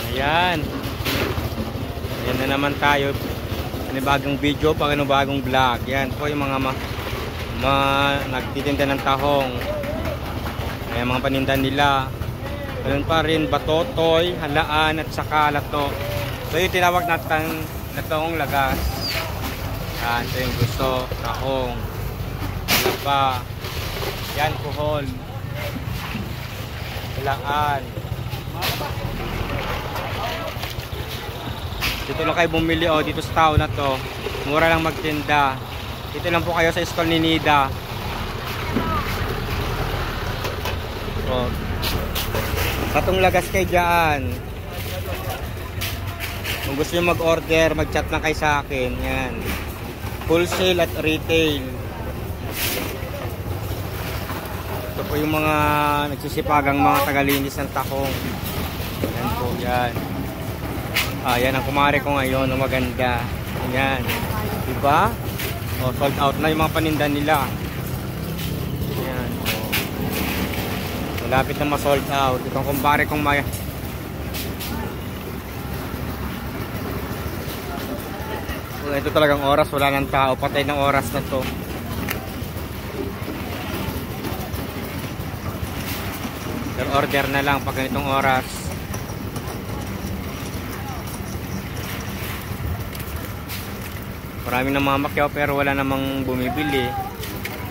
Ayan. Ayan na naman tayo. Bagong video, bagong vlog. Yan po yung mga nagtitinda ng tahong. Ayan mga paninda nila. Ayun pa rin, batotoy, halaan at saka lato. So yung tinawag natin latong lagas. Yan, ito yung gusto, tahong, lapa. Yan, kuhol, halaan. Dito lang kayo bumili dito sa tao na to. Mura lang magtinda. Dito lang po kayo sa stall ni Nida. Katong lagas kayo dyan. Kung gusto nyo mag-order, mag-chat lang kayo sa akin. Yan. Wholesale at retail. Ito po yung mga nagsisipagang mga tagalinis ng tahong. Yan po, yan. Yan ang kumare ko ngayon, maganda. Yan. Diba? Sold out na yung mga paninda nila. Yan. Malapit na ma-sold out. Itong kumpare kong may... Ito talagang oras, wala ng tao. Patay ng oras na to. Pero order na lang pag ganitong oras. Marami na mga makyaw pero wala namang bumibili.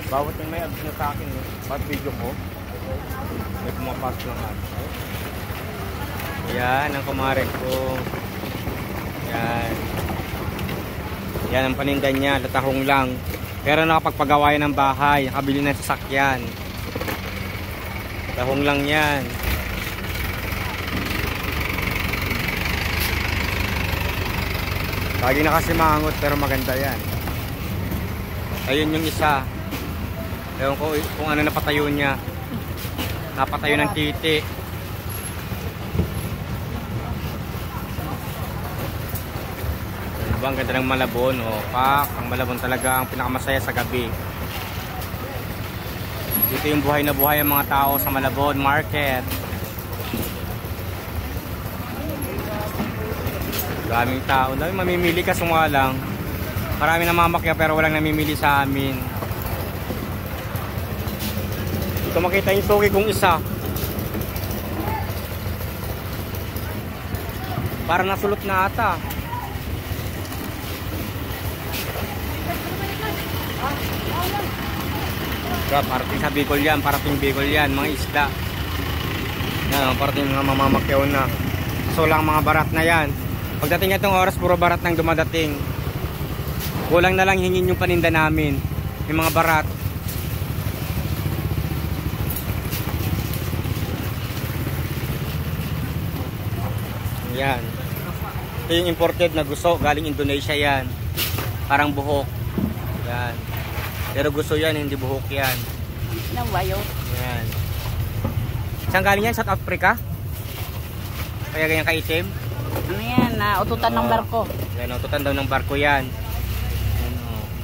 Bawat yung may abs na sa akin, bawat video ko may pumapas lang natin. Yan ang kumare ko. Yan. Yan ang paninda niya, tatahong lang. Pero nakapagpagawa yan ng bahay, nakabili ng sasakyan. Tahong lang yan. Lagi na kasi mangot pero maganda yan. Ayun yung isa. Ewan ko kung ano napatayo niya. Napatayo ng titi. Diba ang ganda ng Malabon? Ang Malabon talaga ang pinakamasaya sa gabi. Dito yung buhay na buhay ang mga tao sa Malabon Market. Daming tao. Dami mamimili ka sumwa lang. Marami na mamakya pero walang namimili sa amin. Ito makita yung suki kong isa. Para nasulot na ata. Parating sa Bicol yan. Parating Bicol yan. Mga isda. Yan, parating mga mamamakyaw na. So lang mga barat na yan. Pagdating itong oras, puro barat nang dumadating. Kulang na lang hingin yung paninda namin. Yung mga barat. Yan. Ito yung imported na gusto. Galing Indonesia yan. Parang buhok. Yan. Pero gusto yan, hindi buhok yan. Nang wayo. Yan. Saan galing yan? South Africa? Kaya ganyan kaitim? Ano yan? Ututan ng barko. Yan, ututan daw ng barko yan.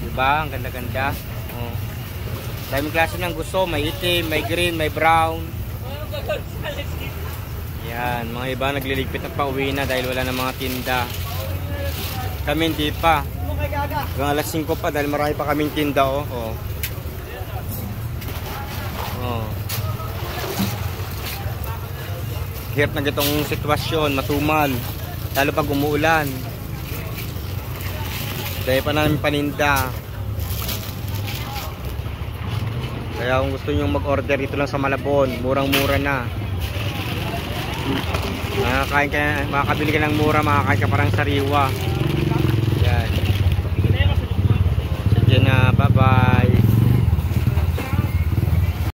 Diba? Ang ganda-ganda. Daming klase ng gusto. May itim, may green, may brown. Yan. Mga iba nagliligpit at pauwi na dahil wala na mga tinda. Kami hindi pa. Hanggang alas 5 pa dahil marami pa kaming tinda. Hirap na itong sitwasyon. Matumal. Lalo pag umuulan. Dahil pa namin paninda. Kaya kung gusto nyo mag-order dito lang sa Malabon, murang-mura na. Makakabili ka ng mura, makakain ka parang sariwa.